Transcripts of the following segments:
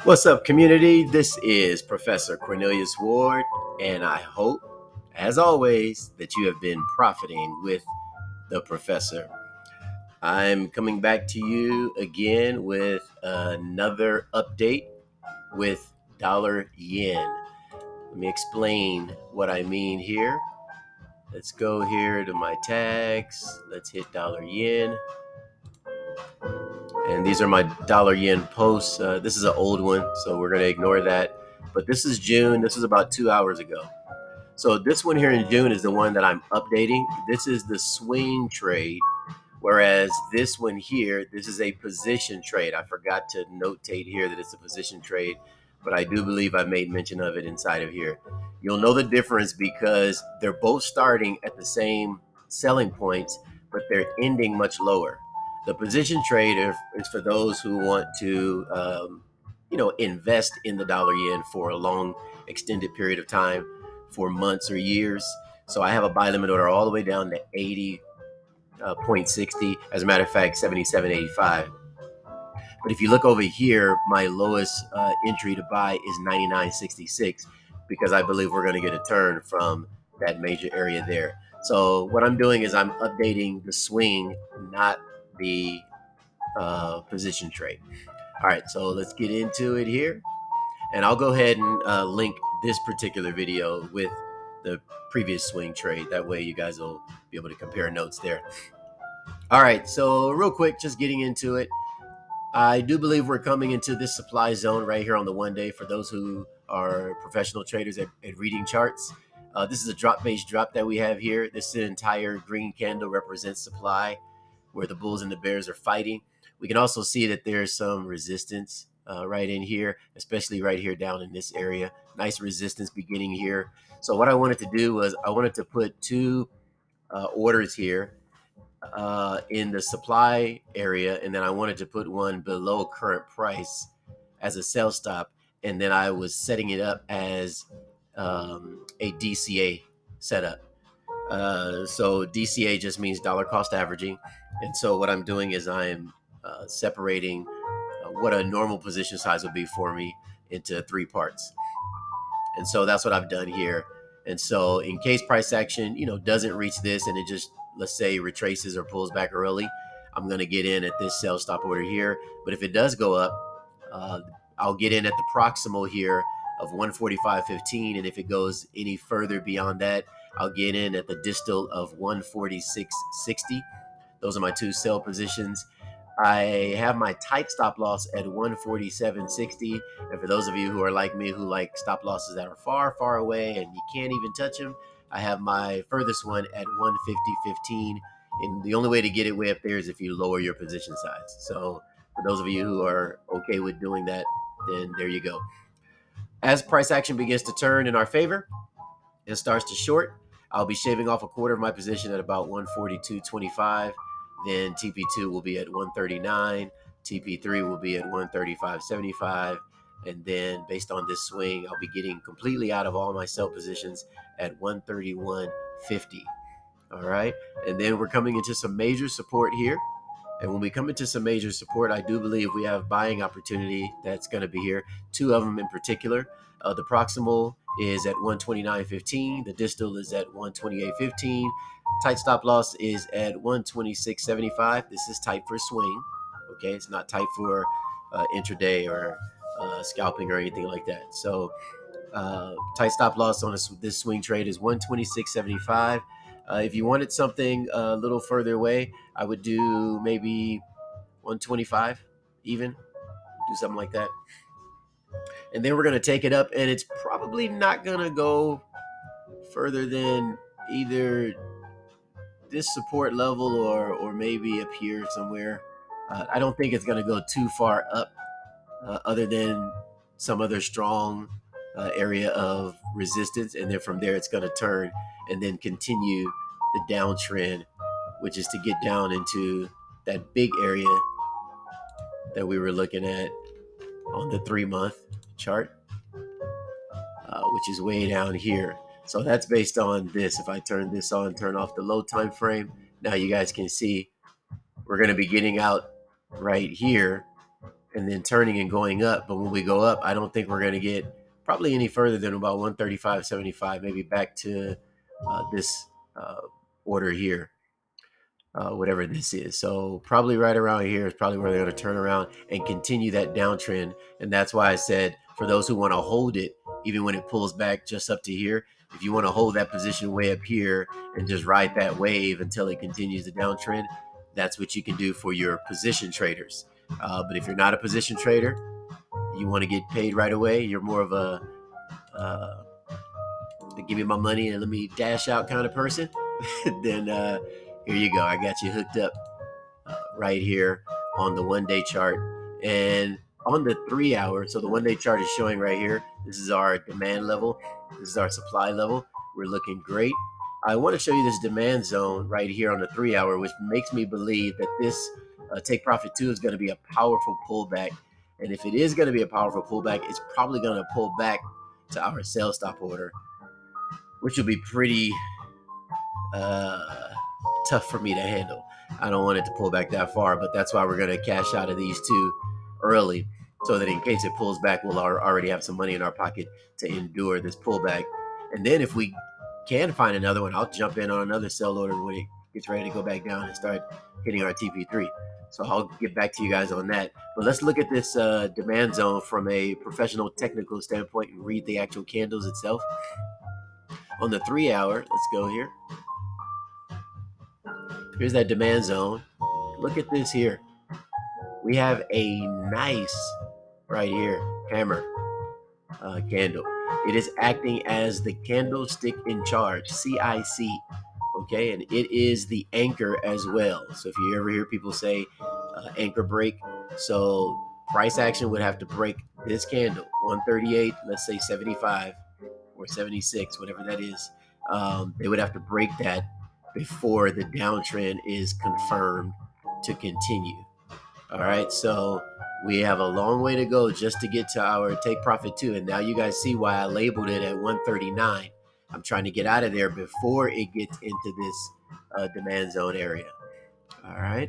What's up, community? This is Professor Cornelius Ward, and I hope, as always, that you have been profiting with the professor. I'm coming back to you again with another update with dollar yen. Let me explain what I mean here. Let's go here to my tags. Let's hit dollar yen. And these are my dollar yen posts. This is an old one, so we're going to ignore that. But this is June. This is about 2 hours ago. So this one here in June is the one that I'm updating. This is the swing trade, whereas this one here, this is a position trade. I forgot to notate here that it's a position trade, but I do believe I made mention of it inside of here. You'll know the difference because they're both starting at the same selling points, but they're ending much lower. The position trade is for those who want to, invest in the dollar yen for a long, extended period of time, for months or years. So I have a buy limit order all the way down to 80.60. As a matter of fact, 77.85. But if you look over here, my lowest entry to buy is 99.66 because I believe we're going to get a turn from that major area there. So what I'm doing is I'm updating the swing, not the position trade. All right, so let's get into it here. And I'll go ahead and link this particular video with the previous swing trade. That way you guys will be able to compare notes there. All right, so real quick, just getting into it. I do believe we're coming into this supply zone right here on the 1 day for those who are professional traders at reading charts. This is a drop-based drop that we have here. This entire green candle represents supply, where the bulls and the bears are fighting. We can also see that there's some resistance right in here, especially right here down in this area. Nice resistance beginning here. So what I wanted to do was I wanted to put two orders here in the supply area, and then I wanted to put one below current price as a sell stop, and then I was setting it up as a DCA setup. So DCA just means dollar cost averaging, and so what I'm doing is I'm separating what a normal position size would be for me into three parts. And so that's what I've done here. And so in case price action, doesn't reach this and it just, let's say, retraces or pulls back early, I'm going to get in at this sell stop order here. But if it does go up, I'll get in at the proximal here of 145.15. And if it goes any further beyond that, I'll get in at the distal of 146.60. Those are my two sell positions. I have my tight stop loss at 147.60. And for those of you who are like me, who like stop losses that are far, far away and you can't even touch them, I have my furthest one at 150.15. And the only way to get it way up there is if you lower your position size. So for those of you who are okay with doing that, then there you go. As price action begins to turn in our favor and starts to short, I'll be shaving off a quarter of my position at about 142.25. Then TP2 will be at 139. TP3 will be at 135.75. And then based on this swing, I'll be getting completely out of all my sell positions at 131.50. All right. And then we're coming into some major support here. And when we come into some major support, I do believe we have buying opportunity that's going to be here. Two of them in particular. The proximal is at 129.15. The distal is at 128.15. Tight stop loss is at 126.75. This is tight for swing. Okay, it's not tight for intraday or scalping or anything like that. So tight stop loss on this swing trade is 126.75. If you wanted something a little further away, I would do maybe 125 even, do something like that. And then we're going to take it up, and it's probably not going to go further than either this support level or maybe up here somewhere. I don't think it's going to go too far up other than some other strong area of resistance. And then from there, it's going to turn and then continue the downtrend, which is to get down into that big area that we were looking at on the 3-month chart, which is way down here. So that's based on this. If I turn this on, turn off the low time frame, now you guys can see we're going to be getting out right here and then turning and going up. But when we go up, I don't think we're going to get probably any further than about 135.75, maybe back to this order here, whatever this is. So probably right around here is probably where they're going to turn around and continue that downtrend. And that's why I said for those who want to hold it, even when it pulls back just up to here, if you want to hold that position way up here and just ride that wave until it continues the downtrend, that's what you can do for your position traders. But if you're not a position trader, you want to get paid right away, you're more of a give me my money and let me dash out kind of person, then here you go. I got you hooked up right here on the 1 day chart and on the 3 hour. So the 1 day chart is showing right here. This is our demand level. This is our supply level. We're looking great. I want to show you this demand zone right here on the 3 hour, which makes me believe that this take profit 2 is going to be a powerful pullback. And if it is going to be a powerful pullback, it's probably going to pull back to our sell stop order, which will be pretty tough for me to handle. I don't want it to pull back that far, but that's why we're going to cash out of these two early, so that in case it pulls back, we'll already have some money in our pocket to endure this pullback. And then if we can find another one, I'll jump in on another sell order when it gets ready to go back down and start hitting our TP3. So I'll get back to you guys on that. But let's look at this demand zone from a professional technical standpoint and read the actual candles itself. On the 3 hour, let's go here. Here's that demand zone. Look at this here. We have a nice, right here, hammer candle. It is acting as the candlestick in charge, CIC. Okay, and it is the anchor as well. So if you ever hear people say anchor break, so price action would have to break this candle, 138, let's say 75 or 76, whatever that is. They would have to break that before the downtrend is confirmed to continue. All right, so we have a long way to go just to get to our take profit 2. And now you guys see why I labeled it at 139. I'm trying to get out of there before it gets into this demand zone area. All right,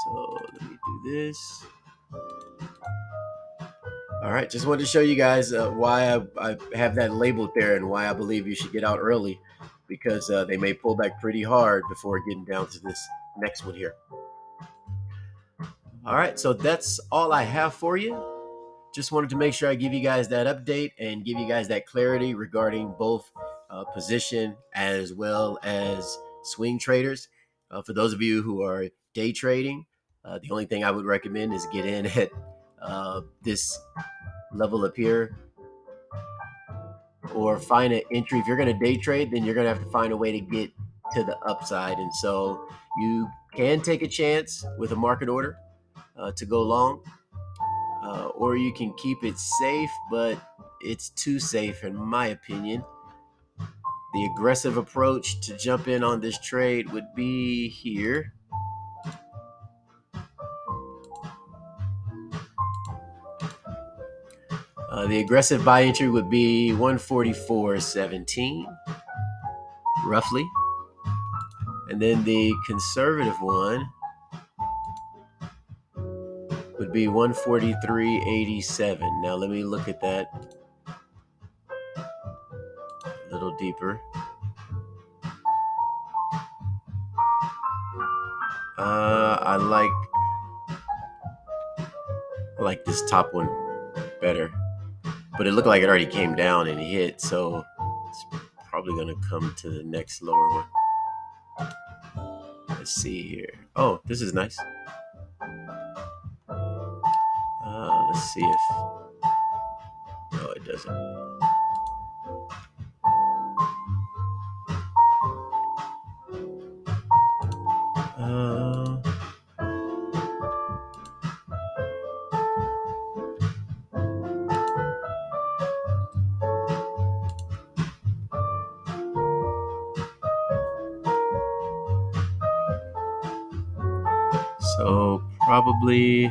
so let me do this. All right, just wanted to show you guys why I have that labeled there and why I believe you should get out early, because they may pull back pretty hard before getting down to this next one here. All right, so that's all I have for you. Just wanted to make sure I give you guys that update and give you guys that clarity regarding both position as well as swing traders. For those of you who are day trading, the only thing I would recommend is get in at this level up here, or find an entry. If you're going to day trade, then you're going to have to find a way to get to the upside. And so you can take a chance with a market order to go long, or you can keep it safe, but it's too safe in my opinion. The aggressive approach to jump in on this trade would be here. The aggressive buy entry would be 144.17, roughly. And then the conservative one would be 143.87. Now let me look at that a little deeper. I like this top one better, but it looked like it already came down and hit, so it's probably going to come to the next lower one. Let's see here. Oh, this is nice. Let's see if... No, it doesn't. So probably...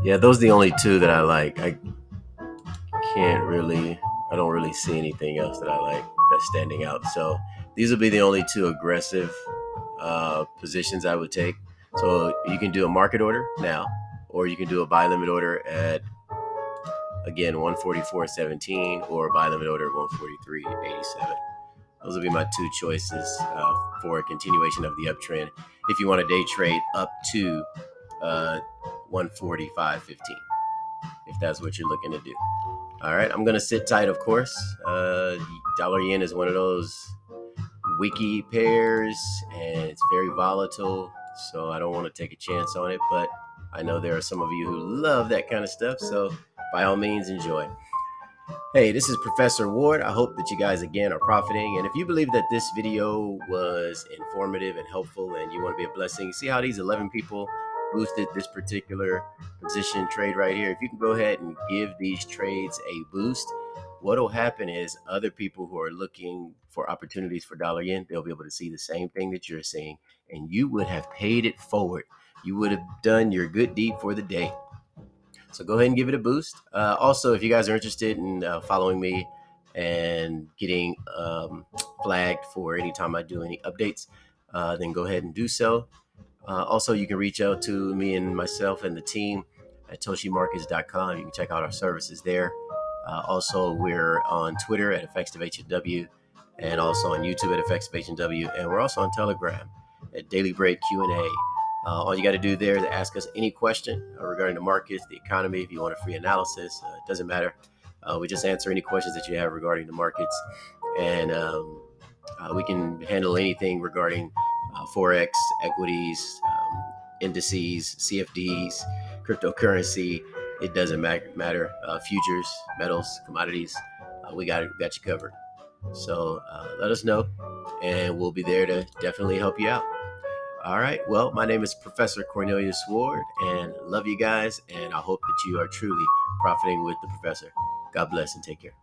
Yeah, those are the only two that I like. I don't really see anything else that I like that's standing out. So these will be the only two aggressive positions I would take. So you can do a market order now, or you can do a buy limit order at, again, 144.17, or a buy limit order at 143.87. Those will be my two choices for a continuation of the uptrend. If you want to day trade up to 145.15, if that's what you're looking to do. All right, I'm gonna sit tight, of course. Dollar yen is one of those wiki pairs, and it's very volatile, so I don't want to take a chance on it. But I know there are some of you who love that kind of stuff, so by all means, enjoy. Hey, this is Professor Ward. I hope that you guys again are profiting. And if you believe that this video was informative and helpful and you want to be a blessing, see how these 11 people boosted this particular position trade right here? If you can go ahead and give these trades a boost, what will happen is other people who are looking for opportunities for dollar yen, they'll be able to see the same thing that you're seeing, and you would have paid it forward. You would have done your good deed for the day. So go ahead and give it a boost. Also, if you guys are interested in following me and getting flagged for any time I do any updates, then go ahead and do so. Also, you can reach out to me and myself and the team at toshimarkets.com. You can check out our services there. Also, we're on Twitter at Fx'tive, and also on YouTube at Fx'tive, and we're also on Telegram at Daily Break Q&A. All you got to do there is ask us any question regarding the markets, the economy. If you want a free analysis, it doesn't matter. We just answer any questions that you have regarding the markets, and we can handle anything regarding Forex, equities, indices, CFDs, cryptocurrency. It doesn't matter. Futures, metals, commodities. We got you covered. So let us know, and we'll be there to definitely help you out. All right. Well, my name is Professor Cornelius Ward, and love you guys. And I hope that you are truly profiting with the professor. God bless and take care.